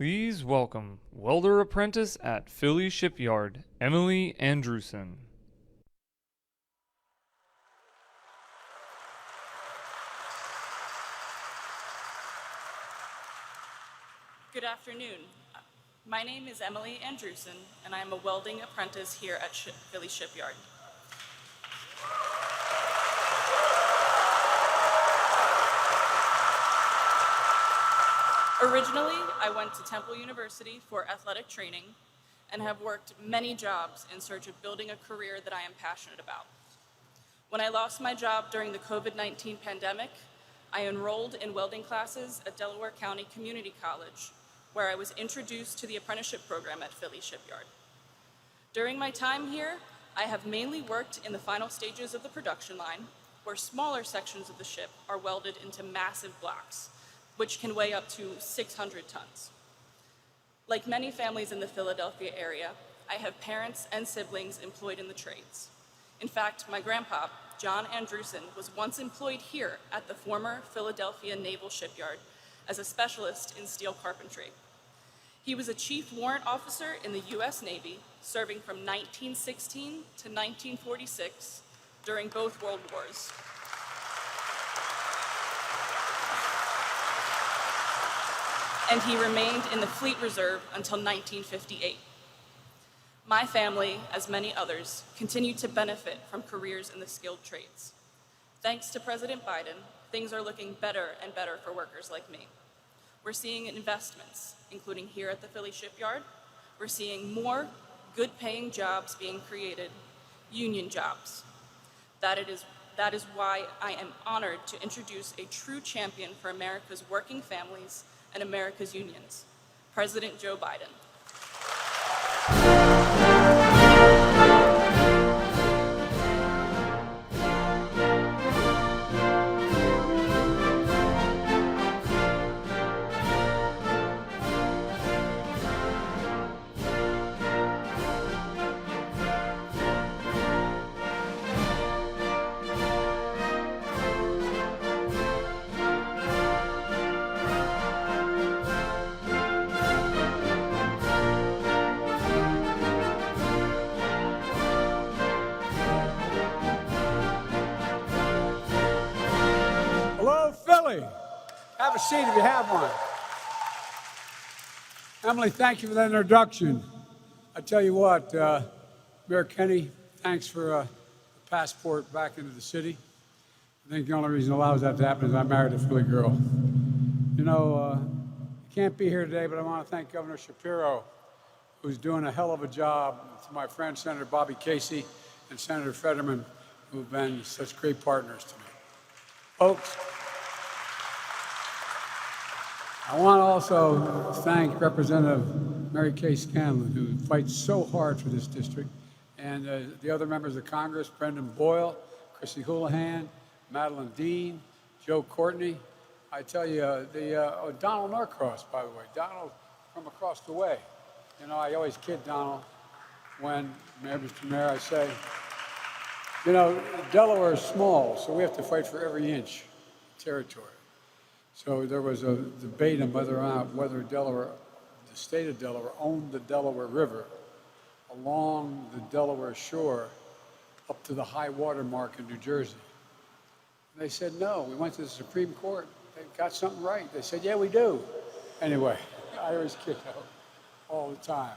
Please welcome welder apprentice at Philly Shipyard, Emily Andrewson. Good afternoon. My name is Emily Andrewson, and I am a welding apprentice here at Philly Shipyard. Originally, I went to Temple University for athletic training and have worked many jobs in search of building a career that I am passionate about. When I lost my job during the COVID-19 pandemic, I enrolled in welding classes at Delaware County Community College, where I was introduced to the apprenticeship program at Philly Shipyard. During my time here, I have mainly worked in the final stages of the production line, where smaller sections of the ship are welded into massive blocks, which can weigh up to 600 tons. Like many families in the Philadelphia area, I have parents and siblings employed in the trades. In fact, my grandpa, John Andrewson, was once employed here at the former Philadelphia Naval Shipyard as a specialist in steel carpentry. He was a chief warrant officer in the U.S. Navy, serving from 1916 to 1946 during both World Wars. And he remained in the Fleet Reserve until 1958. My family, as many others, continue to benefit from careers in the skilled trades. Thanks to President Biden, things are looking better and better for workers like me. We're seeing investments, including here at the Philly Shipyard. We're seeing more good-paying jobs being created, union jobs. That is why I am honored to introduce a true champion for America's working families and America's unions, President Joe Biden. Have a seat if you have one. Emily, thank you for that introduction. I tell you what, Mayor Kenny, thanks for the passport back into the city. I think the only reason it allows that to happen is I married a Philly girl. You know, I can't be here today, but I want to thank Governor Shapiro, who's doing a hell of a job, to my friend Senator Bobby Casey and Senator Fetterman, who've been such great partners to me. Folks, I want to also thank Representative Mary Kay Scanlon, who fights so hard for this district, and the other members of Congress, Brendan Boyle, Chrissy Houlihan, Madeline Dean, Joe Courtney. I tell you, Donald Norcross, by the way, Donald from across the way. You know, I always kid Donald when, Mr. Mayor, I say, you know, Delaware is small, so we have to fight for every inch of territory. So there was a debate on whether Delaware, the state of Delaware, owned the Delaware River along the Delaware shore up to the high water mark in New Jersey. And they said no. We went to the Supreme Court. They got something right. They said, yeah, we do. Anyway, I always kid out all the time.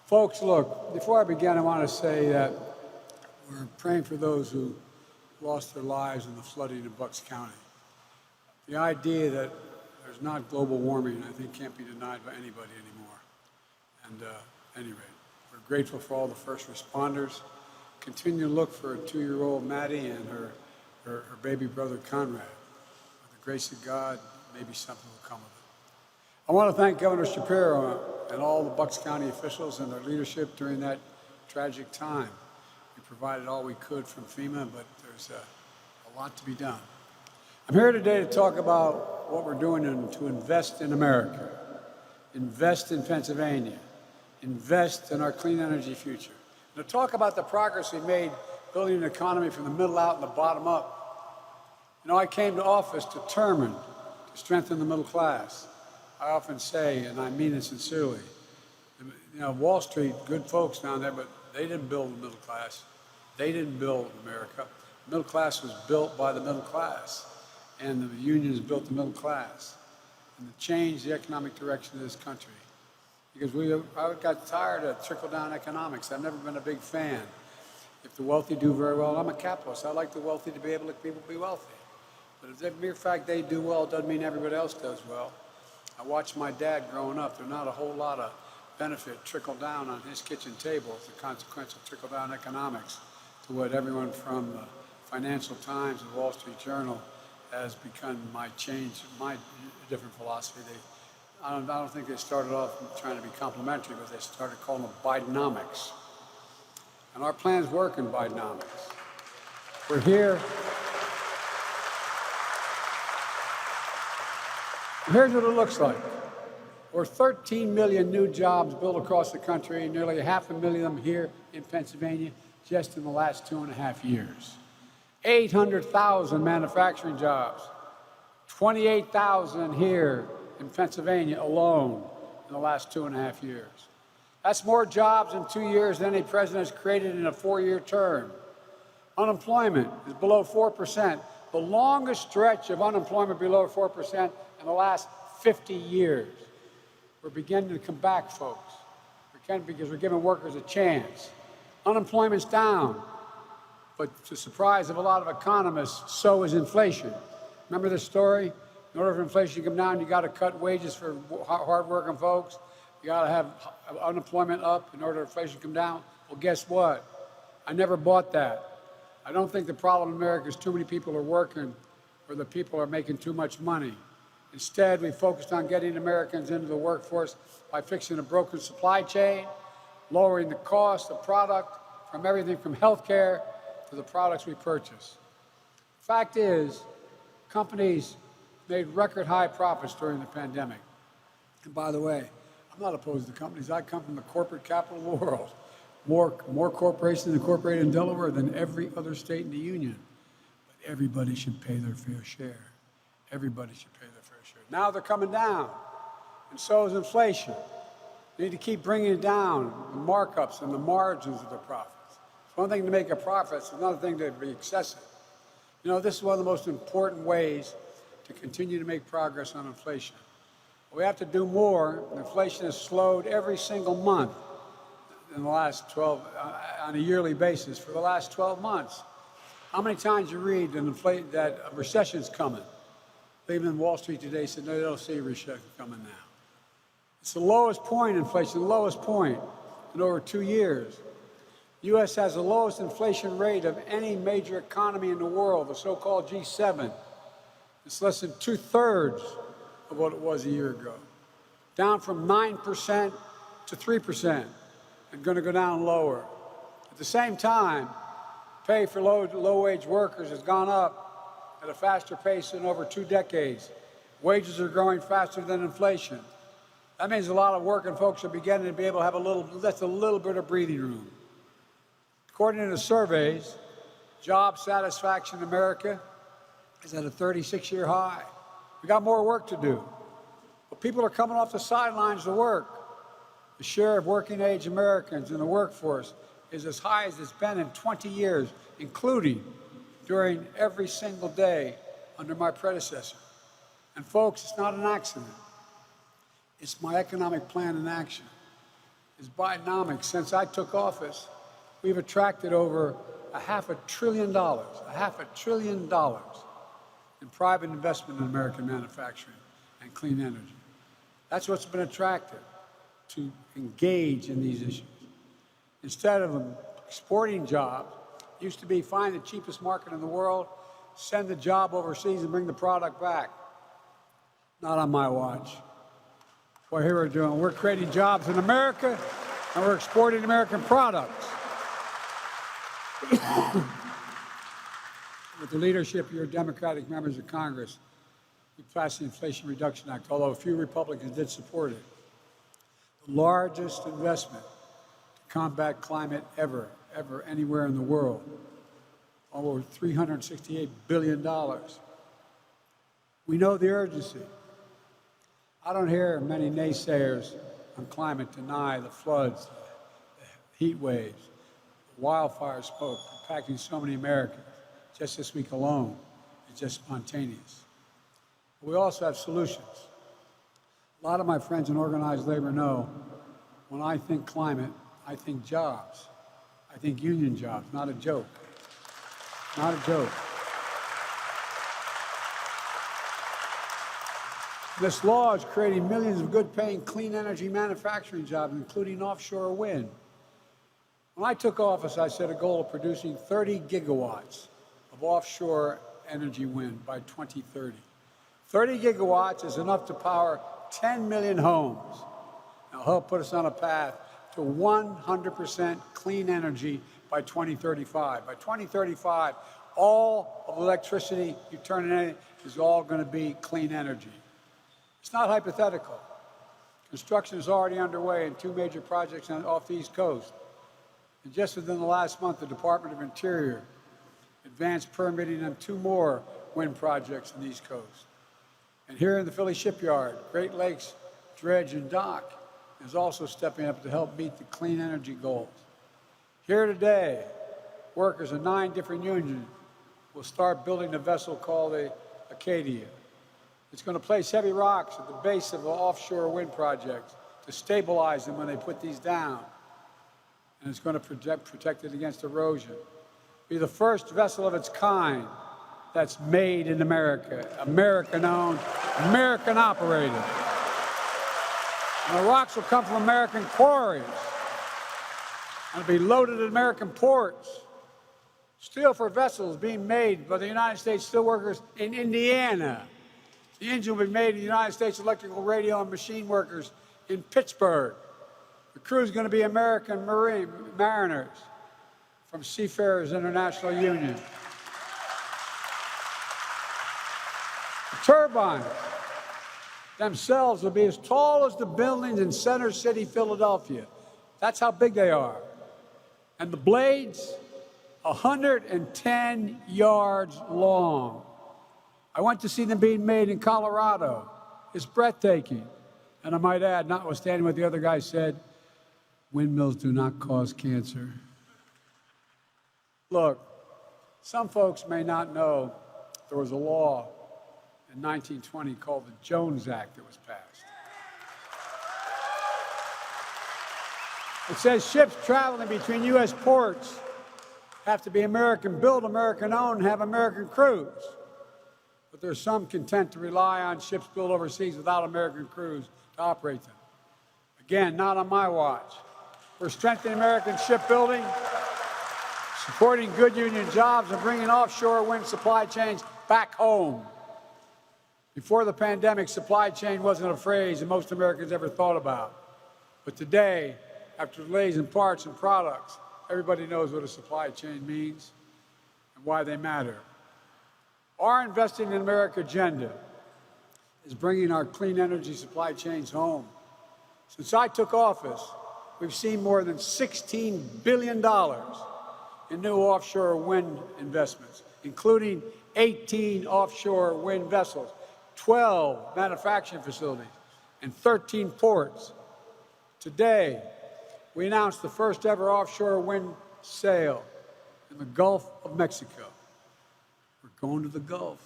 Folks, look, before I begin, I want to say that we're praying for those who lost their lives in the flooding in Bucks County. The idea that there's not global warming, I think, can't be denied by anybody anymore. And at any rate, we're grateful for all the first responders. Continue to look for a 2-year-old Maddie and her baby brother Conrad. With the grace of God, maybe something will come of it. I want to thank Governor Shapiro and all the Bucks County officials and their leadership during that tragic time. We provided all we could from FEMA, but there's a lot to be done. I'm here today to talk about what we're doing to invest in America, invest in Pennsylvania, invest in our clean energy future, and to talk about the progress we made building an economy from the middle out and the bottom up. You know, I came to office determined to strengthen the middle class. I often say, and I mean it sincerely, Wall Street, good folks down there, but they didn't build the middle class. They didn't build America. The middle class was built by the middle class, and the unions built the middle class, and to change the economic direction of this country. Because I got tired of trickle-down economics. I've never been a big fan. If the wealthy do very well, I'm a capitalist. I like the wealthy to be able to let people be wealthy. But if the mere fact they do well doesn't mean everybody else does well. I watched my dad growing up. There's not a whole lot of benefit trickle down on his kitchen table as a consequence of trickle-down economics to what everyone from the Financial Times and Wall Street Journal has become my different philosophy. I don't think they started off trying to be complimentary, but they started calling them Bidenomics. And our plans work in Bidenomics. We're here. Here's what it looks like. We're 13 million new jobs built across the country, nearly 500,000 of them here in Pennsylvania just in the last 2.5 years. 800,000 manufacturing jobs, 28,000 here in Pennsylvania alone in the last 2.5 years. That's more jobs in 2 years than any president has created in a 4-year term. Unemployment is below 4%, the longest stretch of unemployment below 4% in the last 50 years. We're beginning to come back, folks. Because we're giving workers a chance. Unemployment's down, but to the surprise of a lot of economists, so is inflation. Remember this story? In order for inflation to come down, you got to cut wages for hard-working folks. You got to have unemployment up in order for inflation to come down. Well, guess what? I never bought that. I don't think the problem in America is too many people are working or the people are making too much money. Instead, we focused on getting Americans into the workforce by fixing a broken supply chain, lowering the cost of product from everything from health care to the products we purchase. Fact is, companies made record high profits during the pandemic. And by the way, I'm not opposed to companies. I come from the corporate capital of the world. More corporations incorporated in Delaware than every other state in the union. But everybody should pay their fair share. Everybody should pay their fair share. Now they're coming down, and so is inflation. They need to keep bringing it down, the markups and the margins of the profits. It's one thing to make a profit, it's another thing to be excessive. This is one of the most important ways to continue to make progress on inflation. We have to do more. Inflation has slowed every single month in the last 12, on a yearly basis for the last 12 months. How many times you read that a recession's coming? Even Wall Street today said, no, they don't see a recession coming now. It's the lowest point in inflation, the lowest point in over 2 years. The U.S. has the lowest inflation rate of any major economy in the world, the so-called G7. It's less than 2/3 of what it was a year ago, down from 9% to 3%, and going to go down lower. At the same time, pay for low-wage workers has gone up at a faster pace than over 2 decades. Wages are growing faster than inflation. That means a lot of working folks are beginning to be able to have a little bit of breathing room. According to the surveys, job satisfaction in America is at a 36-year high. We got more work to do. But people are coming off the sidelines to work. The share of working-age Americans in the workforce is as high as it's been in 20 years, including during every single day under my predecessor. And folks, it's not an accident. It's my economic plan in action. It's Bidenomics. Since I took office, we've attracted over $500 billion in private investment in American manufacturing and clean energy. That's what's been attracted to engage in these issues. Instead of exporting jobs, it used to be find the cheapest market in the world, send the job overseas and bring the product back. Not on my watch. Well, here we're doing. We're creating jobs in America, and we're exporting American products. With the leadership of your Democratic members of Congress, we passed the Inflation Reduction Act, although a few Republicans did support it. The largest investment to combat climate ever, anywhere in the world. Over $368 billion. We know the urgency. I don't hear many naysayers on climate deny the floods, the heat waves, the wildfire smoke impacting so many Americans. Just this week alone is just spontaneous. But we also have solutions. A lot of my friends in organized labor know when I think climate, I think jobs. I think union jobs, not a joke. Not a joke. This law is creating millions of good-paying clean energy manufacturing jobs, including offshore wind. When I took office, I set a goal of producing 30 gigawatts of offshore energy wind by 2030. 30 gigawatts is enough to power 10 million homes. It'll help put us on a path to 100% clean energy by 2035. By 2035, all of the electricity you turn in is all going to be clean energy. It's not hypothetical. Construction is already underway in 2 major projects off the East Coast. And just within the last month, the Department of Interior advanced permitting on 2 more wind projects on the East Coast. And here in the Philly shipyard, Great Lakes Dredge and Dock is also stepping up to help meet the clean energy goals. Here today, workers in 9 different unions will start building a vessel called the Acadia. It's going to place heavy rocks at the base of the offshore wind projects to stabilize them when they put these down. And it's going to protect it against erosion. Be the first vessel of its kind that's made in America, American-owned, American-operated. And the rocks will come from American quarries. And it'll be loaded at American ports. Steel for vessels being made by the United States steelworkers in Indiana. The engine will be made in the United States electrical, radio, and machine workers in Pittsburgh. The crew is going to be American mariners from Seafarers International Union. The turbines themselves will be as tall as the buildings in Center City, Philadelphia. That's how big they are. And the blades, 110 yards long. I went to see them being made in Colorado. It's breathtaking. And I might add, notwithstanding what the other guy said, windmills do not cause cancer. Look, some folks may not know there was a law in 1920 called the Jones Act that was passed. It says ships traveling between U.S. ports have to be American-built, American-owned, and have American crews. But there's some content to rely on ships built overseas without American crews to operate them. Again, not on my watch. We're strengthening American shipbuilding, supporting good union jobs, and bringing offshore wind supply chains back home. Before the pandemic, supply chain wasn't a phrase that most Americans ever thought about. But today, after delays in parts and products, everybody knows what a supply chain means and why they matter. Our Investing in America agenda is bringing our clean energy supply chains home. Since I took office, we've seen more than $16 billion in new offshore wind investments, including 18 offshore wind vessels, 12 manufacturing facilities, and 13 ports. Today, we announced the first ever offshore wind sale in the Gulf of Mexico. We're going to the Gulf.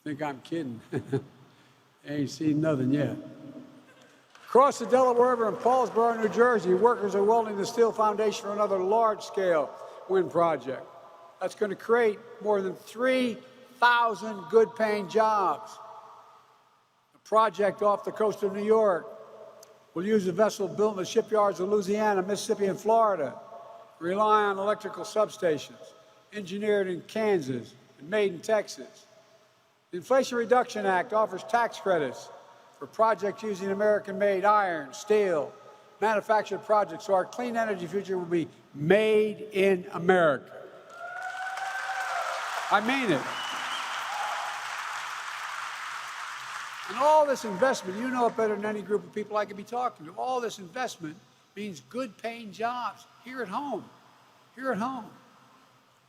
Think I'm kidding. Ain't seen nothing yet. Across the Delaware River in Paulsboro, New Jersey, workers are welding the steel foundation for another large-scale wind project. That's going to create more than 3,000 good-paying jobs. The project off the coast of New York will use a vessel built in the shipyards of Louisiana, Mississippi, and Florida, rely on electrical substations, engineered in Kansas and made in Texas. The Inflation Reduction Act offers tax credits for projects using American-made iron, steel, manufactured projects, so our clean energy future will be made in America. I mean it. And all this investment, you know it better than any group of people I could be talking to, all this investment means good-paying jobs here at home, here at home.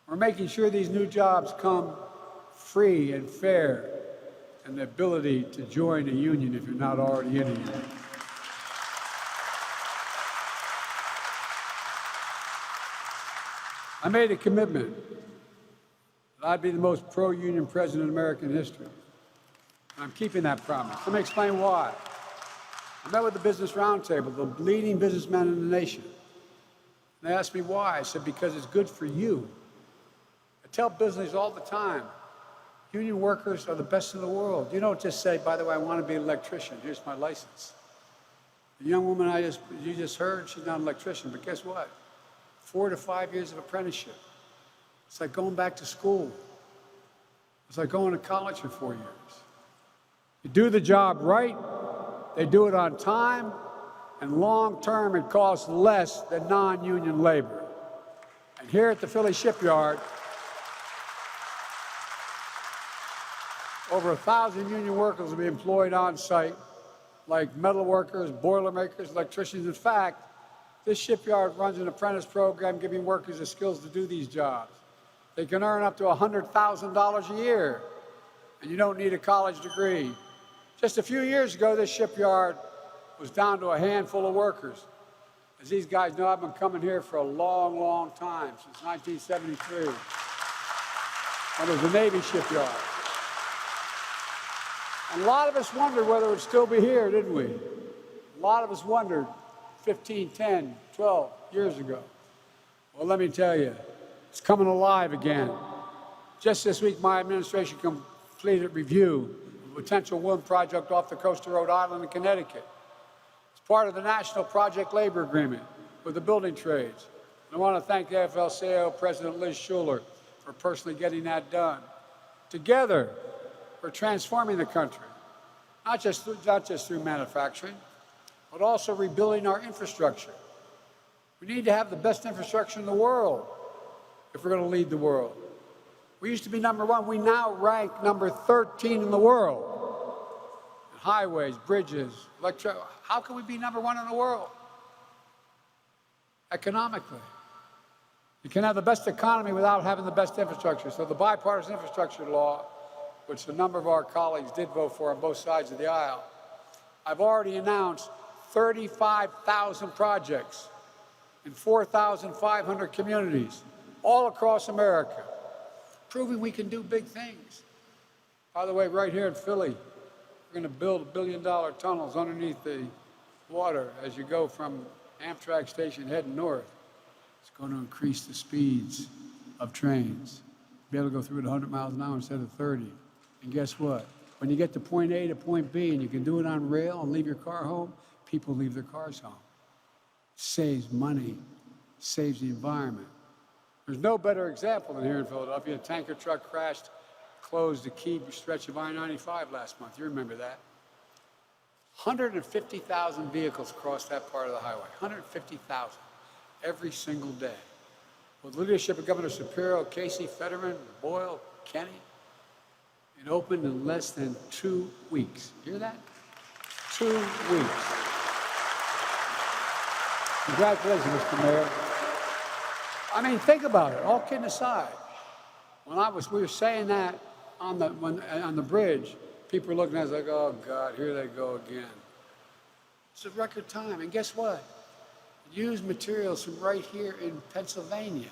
We're making sure these new jobs come free and fair and the ability to join a union if you're not already in a union. I made a commitment that I'd be the most pro-union president in American history. And I'm keeping that promise. Let me explain why. I met with the Business Roundtable, the leading businessmen in the nation. And they asked me why. I said, because it's good for you. I tell business all the time, union workers are the best in the world. You don't just say, by the way, I want to be an electrician. Here's my license. The young woman you just heard, she's not an electrician, but guess what? 4 to 5 years of apprenticeship. It's like going back to school. It's like going to college for 4 years. You do the job right, they do it on time, and long term it costs less than non-union labor. And here at the Philly shipyard, over 1,000 union workers will be employed on site, like metal workers, boiler makers, electricians. In fact, this shipyard runs an apprentice program giving workers the skills to do these jobs. They can earn up to $100,000 a year, and you don't need a college degree. Just a few years ago, this shipyard was down to a handful of workers. As these guys know, I've been coming here for a long, long time, since 1973. And it was a Navy shipyard. And a lot of us wondered whether it would still be here, didn't we? A lot of us wondered 15, 10, 12 years ago. Well, let me tell you, it's coming alive again. Just this week, my administration completed a review of a potential wind project off the coast of Rhode Island and Connecticut. It's part of the National Project Labor Agreement with the building trades. And I want to thank the AFL-CIO President Liz Schuler for personally getting that done. Together, we're transforming the country, not just through manufacturing, but also rebuilding our infrastructure. We need to have the best infrastructure in the world if we're going to lead the world. We used to be number 1. We now rank number 13 in the world. Highways, bridges, how can we be number 1 in the world? Economically. You can have the best economy without having the best infrastructure. So the bipartisan infrastructure law, which a number of our colleagues did vote for on both sides of the aisle, I've already announced 35,000 projects in 4,500 communities all across America, proving we can do big things. By the way, right here in Philly, we're going to build $1 billion tunnels underneath the water as you go from Amtrak station heading north. It's going to increase the speeds of trains. Be able to go through it 100 miles an hour instead of 30. And guess what? When you get to point A to point B and you can do it on rail and leave your car home, people leave their cars home. Saves money, saves the environment. There's no better example than here in Philadelphia. A tanker truck crashed, closed the key stretch of I-95 last month. You remember that? 150,000 vehicles crossed that part of the highway. 150,000 every single day. With the leadership of Governor Shapiro, Casey, Fetterman, Boyle, Kenny, it opened in less than 2 weeks. Hear that? 2 weeks. Congratulations, Mr. Mayor. I mean, think about it, all kidding aside. We were saying that on the bridge, people were looking at us like, oh God, here they go again. It's a record time, and guess what? Used materials from right here in Pennsylvania.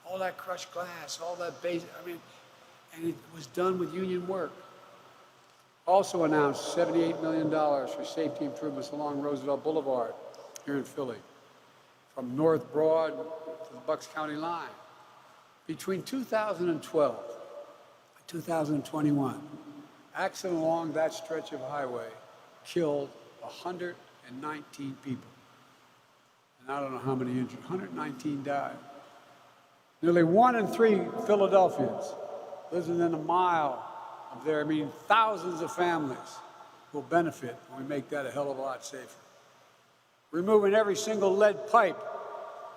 All that crushed glass, all that base, and it was done with union work. Also announced $78 million for safety improvements along Roosevelt Boulevard here in Philly, from North Broad to the Bucks County line. Between 2012 and 2021, accident along that stretch of highway killed 119 people. And I don't know how many injured. 119 died. Nearly 1 in 3 Philadelphians lives within a mile of there. Thousands of families will benefit when we make that a hell of a lot safer. Removing every single lead pipe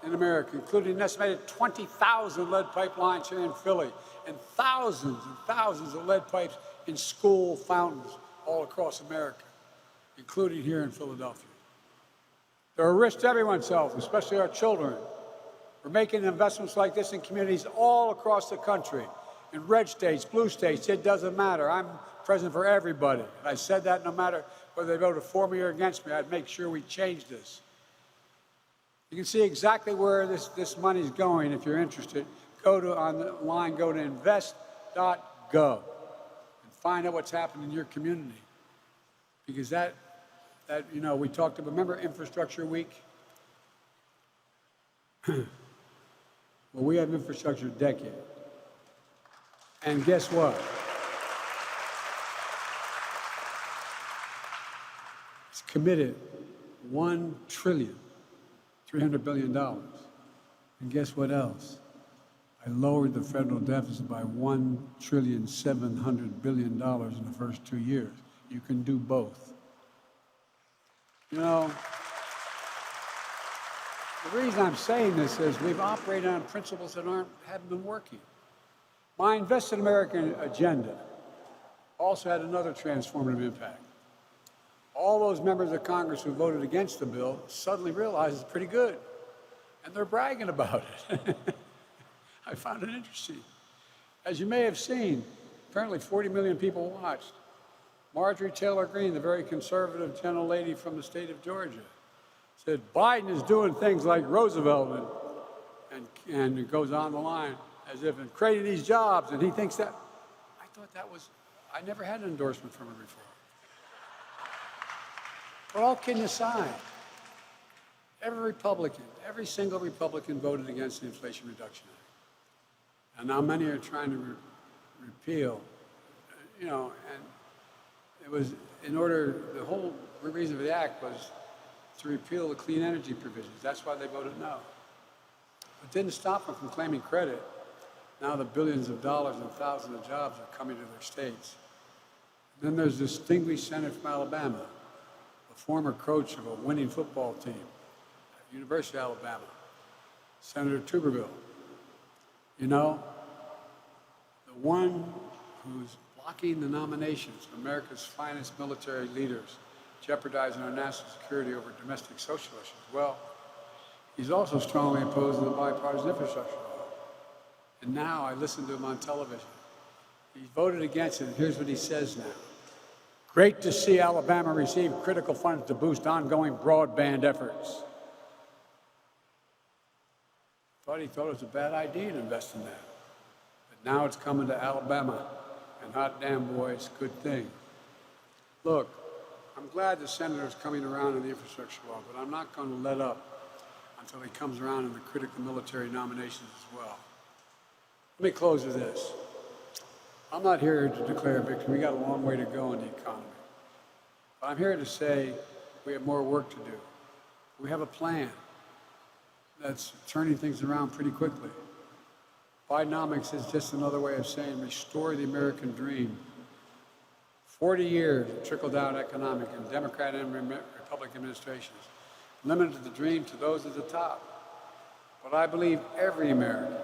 in America, including an estimated 20,000 lead pipelines here in Philly, and thousands of lead pipes in school fountains all across America, including here in Philadelphia. There are risks to everyone's health, especially our children. We're making investments like this in communities all across the country, In red states, blue states, it doesn't matter. I'm president for everybody. And I said that no matter whether they voted for me or against me, I'd make sure we change this. You can see exactly where this money's going if you're interested. Go to online, go to invest.gov and find out what's happening in your community. Because we talked about, remember Infrastructure Week? Well, we have infrastructure decade. And guess what? It's committed $1.3 trillion. And guess what else? I lowered the federal deficit by $1.7 trillion in the first 2 years. You can do both. You know, the reason I'm saying this is we've operated on principles that haven't been working. My Invest in America agenda also had another transformative impact. All those members of Congress who voted against the bill suddenly realized it's pretty good, and they're bragging about it. I found it interesting. As you may have seen, apparently 40 million people watched. Marjorie Taylor Greene, the very conservative gentlelady from the state of Georgia, said Biden is doing things like Roosevelt, and it goes on the line as if in creating these jobs, and he thinks that. I thought that was, I never had an endorsement from her before. But all kidding aside, every single Republican voted against the Inflation Reduction Act. And now many are trying to repeal, and it was the whole reason for the act was to repeal the clean energy provisions. That's why they voted no. It didn't stop them from claiming credit. Now the billions of dollars and thousands of jobs are coming to their states. And then there's this distinguished senator from Alabama, a former coach of a winning football team at University of Alabama, Senator Tuberville. You know, the one who's blocking the nominations of America's finest military leaders, jeopardizing our national security over domestic social issues. Well, he's also strongly opposed to the bipartisan infrastructure law. And now I listen to him on television. He voted against it, and here's what he says now. Great to see Alabama receive critical funds to boost ongoing broadband efforts. He thought it was a bad idea to invest in that. But now it's coming to Alabama, and hot damn boys, good thing. Look, I'm glad the senator's coming around on the infrastructure law, but I'm not going to let up until he comes around in the critical military nominations as well. Let me close with this. I'm not here to declare victory. We got a long way to go in the economy. But I'm here to say we have more work to do. We have a plan that's turning things around pretty quickly. Bidenomics is just another way of saying restore the American dream. 40 years of trickle-down economic and Democrat and Republican administrations limited the dream to those at the top. But I believe every American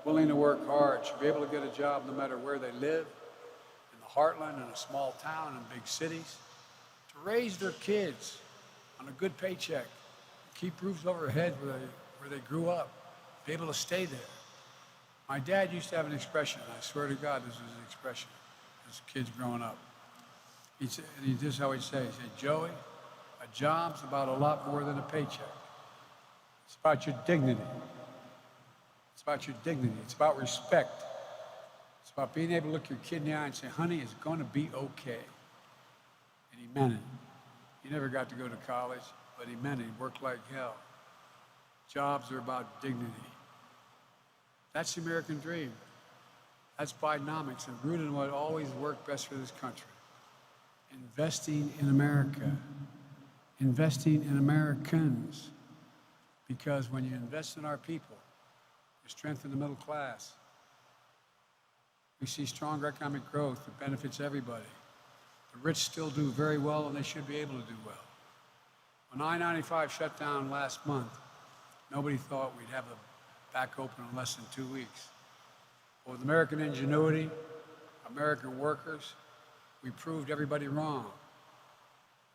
willing to work hard should be able to get a job no matter where they live, in the heartland, in a small town, in big cities, to raise their kids on a good paycheck, keep roofs over their head where they grew up, be able to stay there. My dad used to have an expression, and I swear to God this was an expression, as kids growing up. This is how he'd say, he said, Joey, a job's about a lot more than a paycheck. It's about your dignity. It's about your dignity. It's about respect. It's about being able to look your kid in the eye and say, honey, it's going to be okay. And he meant it. He never got to go to college, but he meant it. He worked like hell. Jobs are about dignity. That's the American dream. That's Bidenomics, and rooted in what always worked best for this country. Investing in America. Investing in Americans. Because when you invest in our people, you strengthen the middle class. We see stronger economic growth that benefits everybody. The rich still do very well, and they should be able to do well. When I-95 shut down last month, nobody thought we'd have it back open in less than 2 weeks. But with American ingenuity, American workers, we proved everybody wrong.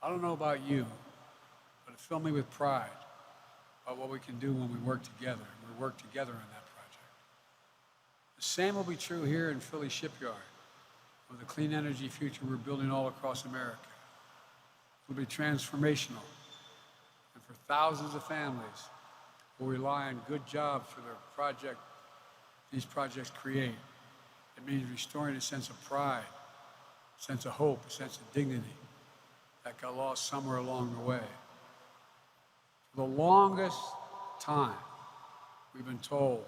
I don't know about you, but it filled me with pride about what we can do when we work together. We work together on that project. The same will be true here in Philly Shipyard with the clean energy future we're building all across America. It will be transformational. And for thousands of families who rely on good jobs for these projects create. It means restoring a sense of pride, a sense of hope, a sense of dignity that got lost somewhere along the way. For the longest time, we've been told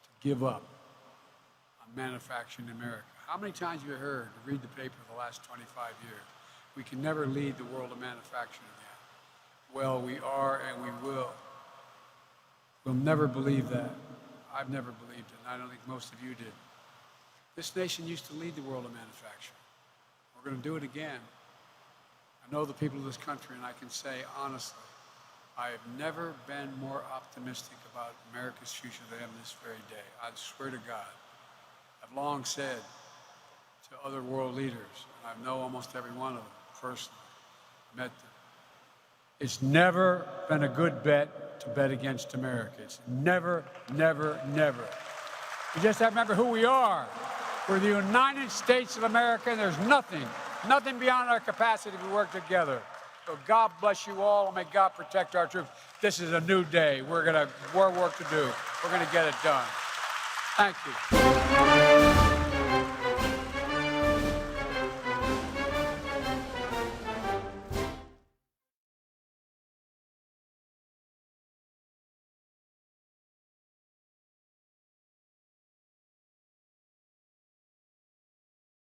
to give up on manufacturing in America. How many times have you heard, to read the paper the last 25 years, we can never lead the world of manufacturing again? Well, we are and we will. We'll never believe that. I've never believed it, and I don't think most of you did. This nation used to lead the world of manufacturing. We're going to do it again. I know the people of this country, and I can say honestly, I have never been more optimistic about America's future than I am this very day. I swear to God. I've long said to other world leaders, and I know almost every one of them personally, met them, it's never been a good bet to bet against America. It's never, never, never. We just have to remember who we are. We're the United States of America, and there's nothing beyond our capacity to work together. So God bless you all, and may God protect our troops. This is a new day. We're work to do. We're going to get it done. Thank you.